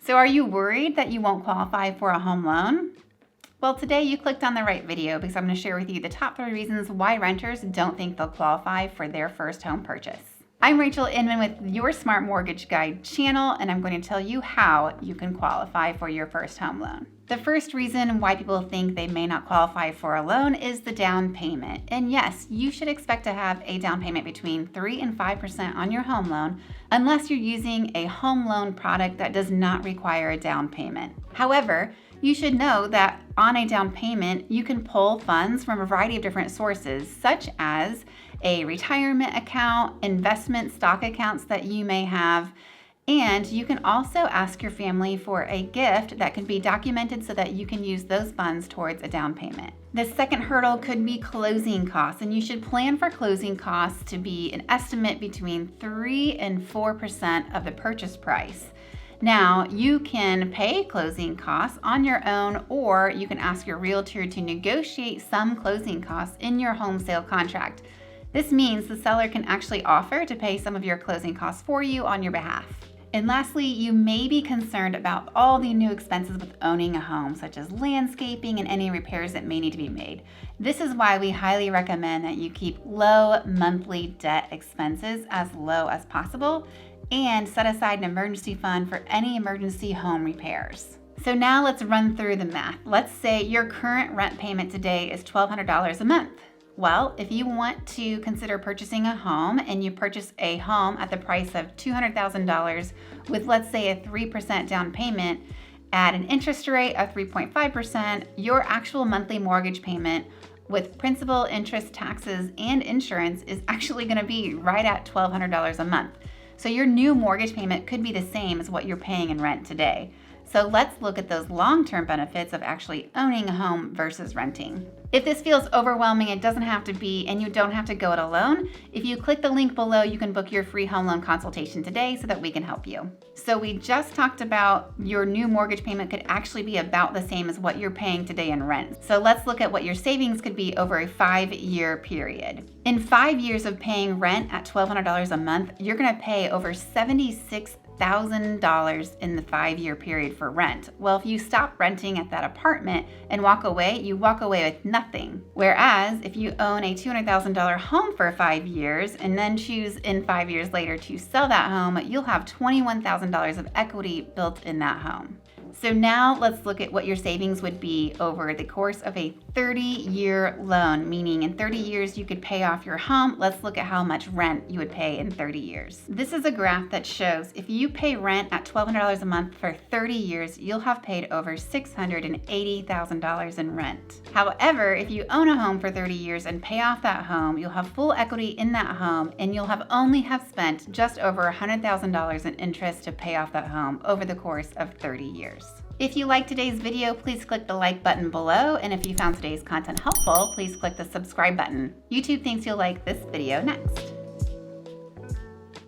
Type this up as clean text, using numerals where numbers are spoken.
So are you worried that you won't qualify for a home loan? Well, today you clicked on the right video because I'm going to share with you the top 3 reasons why renters don't think they'll qualify for their first home purchase. I'm Rachel Inman with your Smart Mortgage Guide channel, and I'm going to tell you how you can qualify for your first home loan. The first reason why people think they may not qualify for a loan is the down payment. And yes, you should expect to have a down payment between 3 and 5% on your home loan, unless you're using a home loan product that does not require a down payment. However, you should know that on a down payment, you can pull funds from a variety of different sources, such as a retirement account, investment stock accounts that you may have, and you can also ask your family for a gift that can be documented so that you can use those funds towards a down payment. The second hurdle could be closing costs, and you should plan for closing costs to be an estimate between 3 and 4% of the purchase price. Now, you can pay closing costs on your own, or you can ask your realtor to negotiate some closing costs in your home sale contract. This means the seller can actually offer to pay some of your closing costs for you on your behalf. And lastly, you may be concerned about all the new expenses with owning a home, such as landscaping and any repairs that may need to be made. This is why we highly recommend that you keep low monthly debt expenses as low as possible and set aside an emergency fund for any emergency home repairs. So now let's run through the math. Let's say your current rent payment today is $1,200 a month. Well, if you want to consider purchasing a home and you purchase a home at the price of $200,000 with, let's say, a 3% down payment at an interest rate of 3.5%, your actual monthly mortgage payment with principal, interest, taxes, and insurance is actually going to be right at $1,200 a month. So your new mortgage payment could be the same as what you're paying in rent today. So let's look at those long-term benefits of actually owning a home versus renting. If this feels overwhelming, it doesn't have to be, and you don't have to go it alone. If you click the link below, you can book your free home loan consultation today so that we can help you. So we just talked about your new mortgage payment could actually be about the same as what you're paying today in rent. So let's look at what your savings could be over a 5-year period. In 5 years of paying rent at $1,200 a month, you're going to pay over $76,000 in the 5-year period for rent. Well, if you stop renting at that apartment and walk away, you walk away with nothing. Whereas if you own a $200,000 home for 5 years and then choose in 5 years later to sell that home, you'll have $21,000 of equity built in that home. So now let's look at what your savings would be over the course of a 30-year loan, meaning in 30 years you could pay off your home. Let's look at how much rent you would pay in 30 years. This is a graph that shows if you pay rent at $1,200 a month for 30 years, you'll have paid over $680,000 in rent. However, if you own a home for 30 years and pay off that home, you'll have full equity in that home, and you'll have spent just over $100,000 in interest to pay off that home over the course of 30 years. If you liked today's video, please click the like button below, and if you found today's content helpful, please click the subscribe button. YouTube thinks you'll like this video next.